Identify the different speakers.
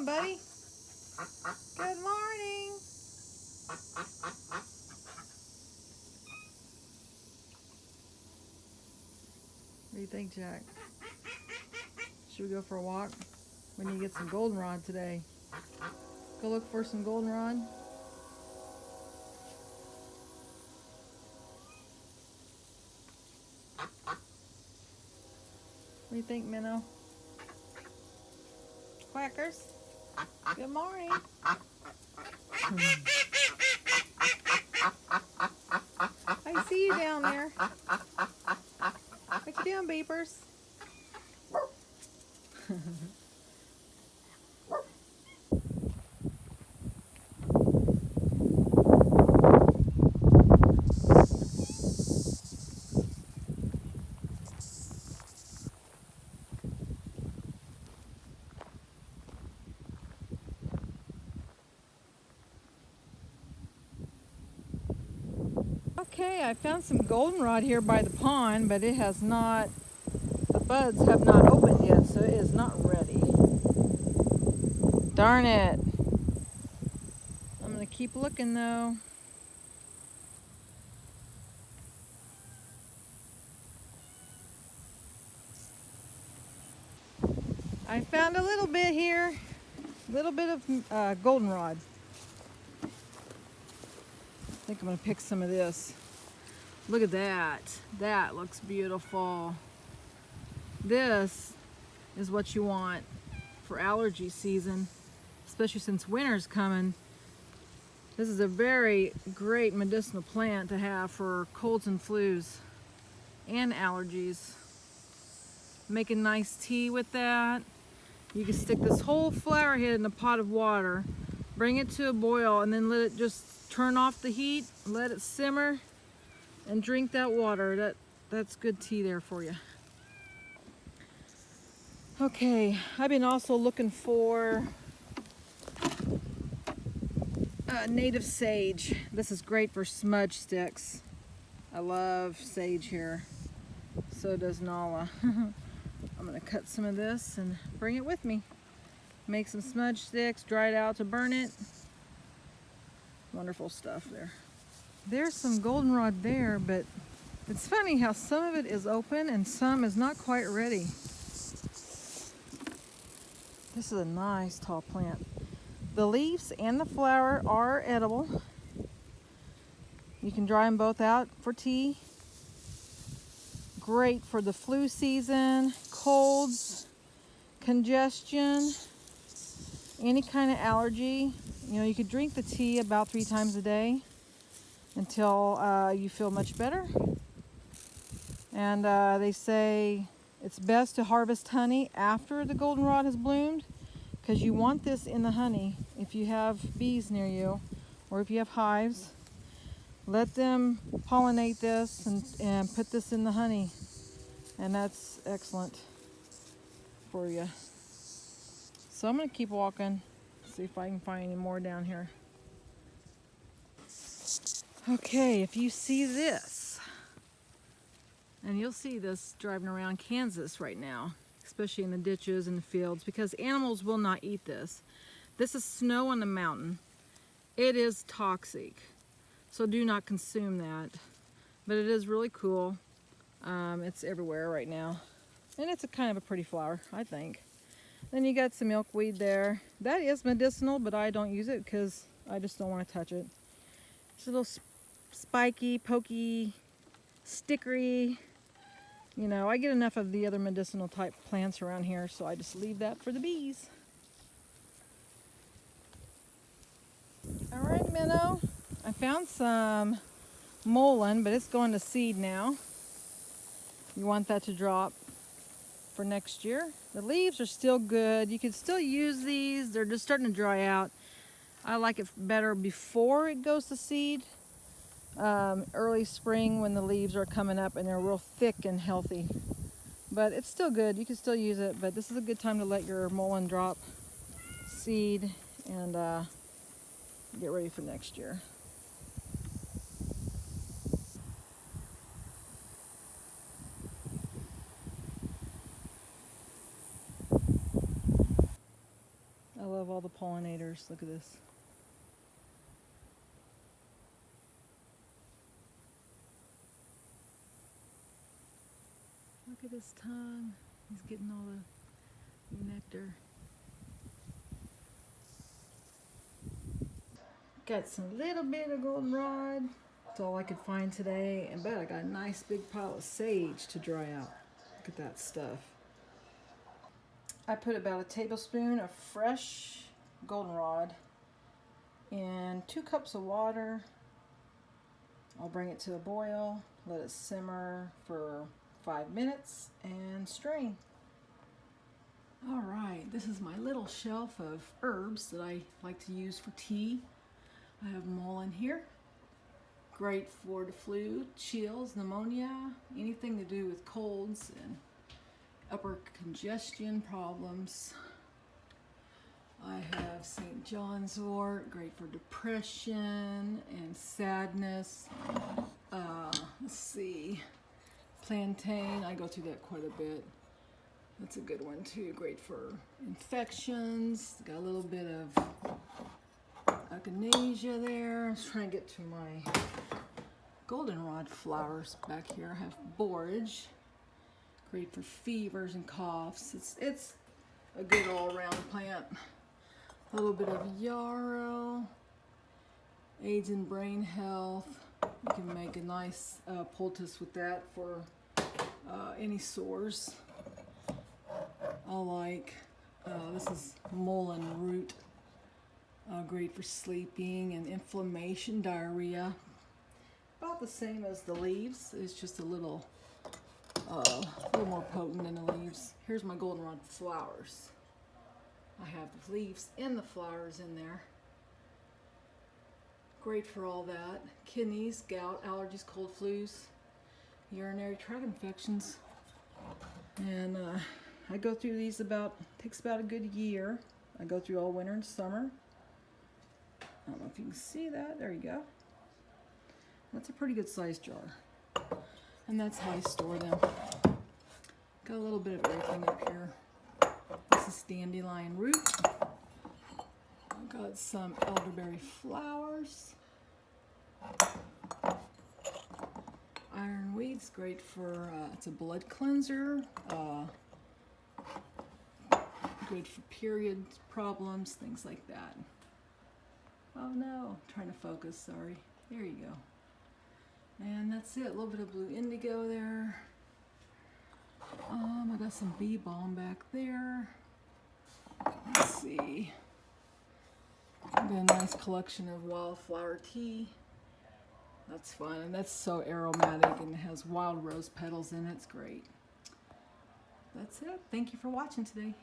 Speaker 1: buddy? Good morning. What do you think, Jack? Should we go for a walk? We need to get some goldenrod today. Go look for some goldenrod. What do you think, Minnow? Quackers? Good morning. I see you down there. What you doing, beepers? Okay, I found some goldenrod here by the pond, but it has not, the buds have not opened yet, so it is not ready. Darn it. I'm going to keep looking though. I found a little bit here, a little bit of goldenrod. I think I'm going to pick some of this. Look at that. That looks beautiful. This is what you want for allergy season, especially since winter's coming. This is a very great medicinal plant to have for colds and flus and allergies. Make a nice tea with that. You can stick this whole flower head in a pot of water, bring it to a boil, and then let it just turn off the heat, let it simmer, and drink that water. That's good tea there for you. Okay, I've been also looking for native sage. This is great for smudge sticks. I love sage here. So does Nala. I'm gonna cut some of this and bring it with me. Make some smudge sticks, dry it out to burn it. Wonderful stuff there. There's some goldenrod there, but it's funny how some of it is open and some is not quite ready. This is a nice tall plant. The leaves and the flower are edible. You can dry them both out for tea. Great for the flu season, colds, congestion, any kind of allergy. You know, you could drink the tea about 3 times a day until you feel much better. And they say it's best to harvest honey after the goldenrod has bloomed, because you want this in the honey. If you have bees near you or if you have hives, let them pollinate this and put this in the honey, and that's excellent for you. So I'm going to keep walking, see if I can find any more down here. Okay, if you see this, and you'll see this driving around Kansas right now, especially in the ditches and the fields, because animals will not eat this. This is snow on the mountain. It is toxic, so do not consume that. But it is really cool. It's everywhere right now, and it's a kind of a pretty flower, I think. Then you got some milkweed there. That is medicinal, but I don't use it because I just don't want to touch it. It's a little spiky, pokey, stickery. You know, I get enough of the other medicinal type plants around here, so I just leave that for the bees. All right, Minnow. I found some mullein, but it's going to seed now. You want that to drop for next year. The leaves are still good. You can still use these. They're just starting to dry out. I like it better before it goes to seed. Early spring when the leaves are coming up and they're real thick and healthy. But it's still good. You can still use it, but this is a good time to let your mullein drop seed and get ready for next year. I love all the pollinators. Look at this. Look at his tongue. He's getting all the nectar. Got some little bit of goldenrod. That's all I could find today. And but I got a nice big pile of sage to dry out. Look at that stuff. I put about a tablespoon of fresh goldenrod in 2 cups of water. I'll bring it to a boil, let it simmer for 5 minutes, and strain. All right, this is my little shelf of herbs that I like to use for tea. I have them all in here. Great for the flu, chills, pneumonia, anything to do with colds and upper congestion problems. I have St. John's wort, great for depression and sadness. Let's see, plantain, I go through that quite a bit. That's a good one too, great for infections. Got a little bit of echinacea there. I was trying to get to my goldenrod flowers back here. I have borage, great for fevers and coughs. It's a good all-around plant. A little bit of yarrow, aids in brain health. You can make a nice poultice with that for any sores. I like, this is Dandelion Root, great for sleeping and inflammation, diarrhea. About the same as the leaves, it's just a little more potent than the leaves. Here's my goldenrod flowers. I have the leaves and the flowers in there. Great for all that. Kidneys, gout, allergies, cold flus, urinary tract infections. And I go through these takes about a good year. I go through all winter and summer. I don't know if you can see that. There you go. That's a pretty good sized jar. And that's how I store them. Got a little bit of everything up here. This is Dandelion Root. I've got some elderberry flowers. Ironweed's great for, it's a blood cleanser. Good for period problems, things like that. Oh no, I'm trying to focus, sorry. There you go. And that's it, a little bit of blue indigo there. I got some bee balm back there. Let's see. Got a nice collection of wildflower tea. That's fun, and that's so aromatic and it has wild rose petals in it. It's great. That's it. Thank you for watching today.